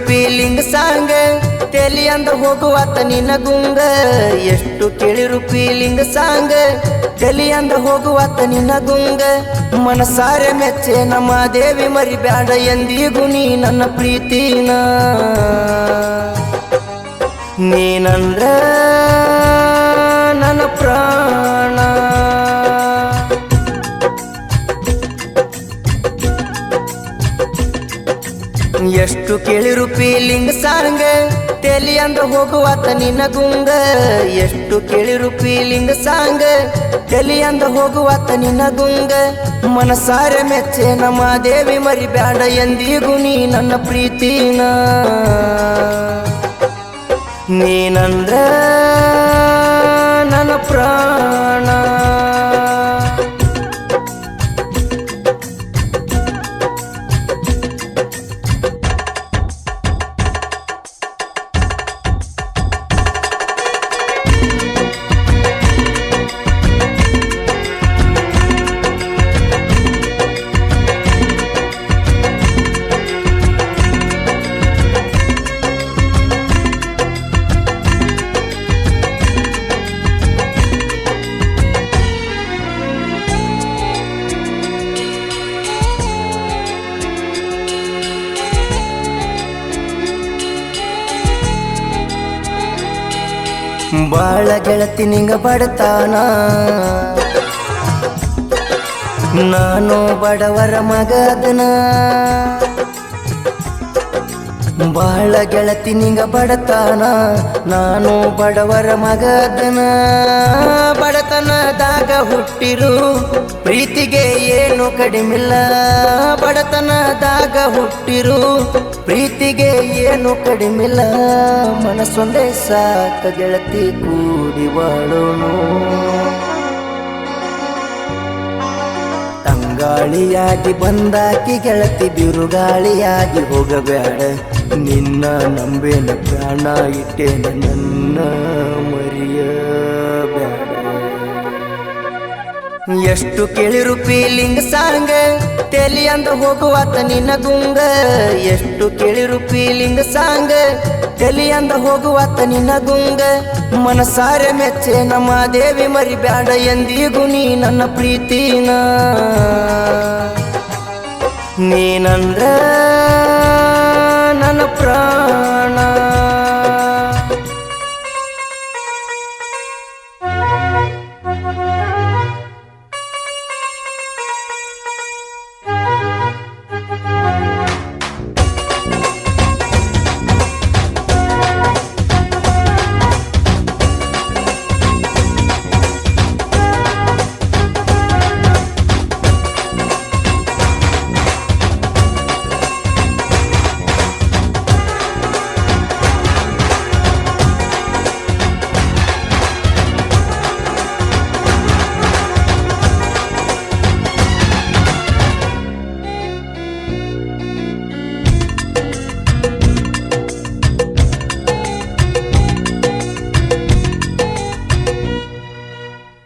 feeling song ತೆಲಿ ಅಂದ ಹೋಗುವಾತ ನಿನ್ನ ಗುಂಗ ಎಷ್ಟು ಕೇಳಿರು ಫೀಲಿಂಗ್ ಸಾಂಗ್ ತೆಲಿ ಅಂದ ಹೋಗುವಾತ ನಿನ್ನ ಗುಂಗ ಮನಸಾರೆ ಮೆಚ್ಚೆ ನಮ್ಮ ದೇವಿ ಮರಿಬ್ಯಾಡ ಎಂದಿಗೂ ನೀ ನನ್ನ ಪ್ರೀತಿನ ನೀನಂದ್ರ ನನ್ನ ಪ್ರಾಣ ಎಷ್ಟು ಕೇಳಿರು ಫೀಲಿಂಗ್ ಸಾಂಗ್ ತೆಲಿ ಅಂದ ಹೋಗುವಾತ ನಿನ್ನ ಗುಂಗ ಎಷ್ಟು ಕೇಳಿರು ಫೀಲಿಂಗ್ ಸಾಂಗ್ ತೆಲಿ ಅಂದ ಹೋಗುವಾತ ನಿನ್ನ ಗುಂಗ ಮನಸಾರೆ ಮೆಚ್ಚೆ ನಮ್ಮ ದೇವಿ ಮರಿಬ್ಯಾಡ ಎಂದಿಗೂ ನೀ ನನ್ನ ಪ್ರೀತಿನ ನೀನಂದ್ರ ನನ್ನ ಪ್ರಾಣ ಬಾಳ ಗೆಳತಿ ನಿಂಗ ಬಡತಾನ ನಾನು ಬಡವರ ಮಗದನ ಬಾಳ ಗೆಳತಿ ನಿಂಗ ಬಡತಾನ ನಾನು ಬಡವರ ಮಗದನ ಬಡತನದಾಗ ಹುಟ್ಟಿರು ಪ್ರೀತಿಗೆ ಏನು ಕಡಿಮಿಲ್ಲ ಬಡತನದಾಗ ಹುಟ್ಟಿರು ಪ್ರೀತಿಗೆ ಏನು ಕಡಿಮಿಲ್ಲ ಮನಸ್ಸೊಂದೇ ಸಾಕ ಗೆಳತಿ ಕೂಡಿ ಬಾಳೋನು ತಂಗಾಳಿಯಾಗಿ ಬಂದಾಕಿ ಗೆಳತಿ ಬಿರುಗಾಳಿಯಾಗಿ ಹೋಗಬೇಡ ನಿನ್ನ ನಂಬೇನ ಪ್ರಾಣ ಇಟ್ಟೇನ ನನ್ನ ಮರಿಯಬೇಡ ಎಷ್ಟು ಕೇಳಿರು ಫೀಲಿಂಗ್ ಸಾಂಗ್ ತೆಲಿ ಅಂದ ಹೋಗುವಾತ ನಿನ್ನ ಗುಂಗ ಎಷ್ಟು ಕೇಳಿರು ಫೀಲಿಂಗ್ ಸಾಂಗ್ ತೆಲಿ ಅಂದ ಹೋಗುವಾತ ನಿನ್ನ ಗುಂಗ ಮನಸಾರೆ ಮೆಚ್ಚೆ ನಮ್ಮ ದೇವಿ ಮರಿಬ್ಯಾಡ ಎಂದಿಗೂ ನೀ ನನ್ನ ಪ್ರೀತಿನ ನೀನಂದ್ರ ನನ್ನ ಪ್ರಾಣ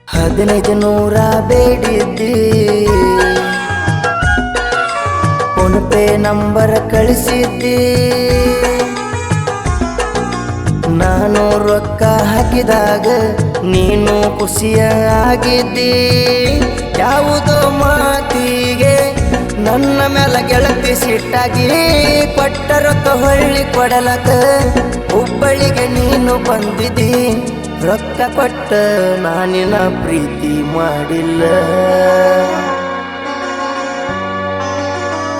ಹದಿನೈದು ನೂರ ಬೇಡಿದ್ದಿ ಫೋನ್ ಪೇ ನಂಬರ್ ಕಳಿಸಿದ್ದಿ ನಾನು ರೊಕ್ಕ ಹಾಕಿದಾಗ ನೀನು ಖುಷಿಯಾಗಿದ್ದಿ ಯಾವುದೋ ಮಾತಿಗೆ ನನ್ನ ಮೇಲೆ ಗೆಳತಿ ಸಿಟ್ಟಾಗಿ ಕೊಟ್ಟ ರೊಕ್ಕ ಹೊಳ್ಳಿ ಕೊಡಲಕ ಹುಬ್ಬಳ್ಳಿಗೆ ನೀನು ಬಂದಿದ್ದಿ ರೊಕ್ಕ ಕೊಟ್ಟ ನಾನಿನ ಪ್ರೀತಿ ಮಾಡಿಲ್ಲ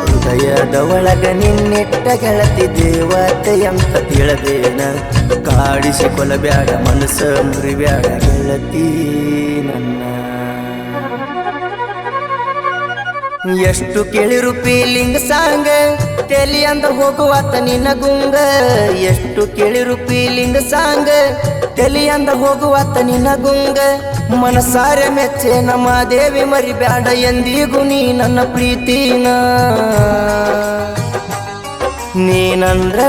ಹೃದಯದ ಒಳಗ ನಿನ್ನಿಟ್ಟ ಗೆಳತಿ ದೇವತೆ ಅಂತ ತಿಳಿದೇನ ಕಾಡಿಸಿಕೊಳ್ಳಬ್ಯಾಡ ಮನಸ್ಸ ಮುರಿಬ್ಯಾಡ ಗೆಳತಿ ನನ್ನ ಎಷ್ಟು ಕೇಳಿರು ಫೀಲಿಂಗ್ ಸಾಂಗ್ ತೆಲಿ ಅಂದ ಹೋಗುವಾತ ನಿನ್ನ ಗುಂಗ ಎಷ್ಟು ಕೇಳಿರು ಫೀಲಿಂಗ್ ಸಾಂಗ್ ತೆಲಿ ಅಂದ ಹೋಗುವಾತ ನಿನ್ನ ಗುಂಗ ಮನಸಾರೆ ಮೆಚ್ಚೆ ನಮ್ಮ ದೇವಿ ಮರಿಬ್ಯಾಡ ಎಂದಿಗೂ ನೀ ನನ್ನ ಪ್ರೀತಿನ ನೀನಂದ್ರ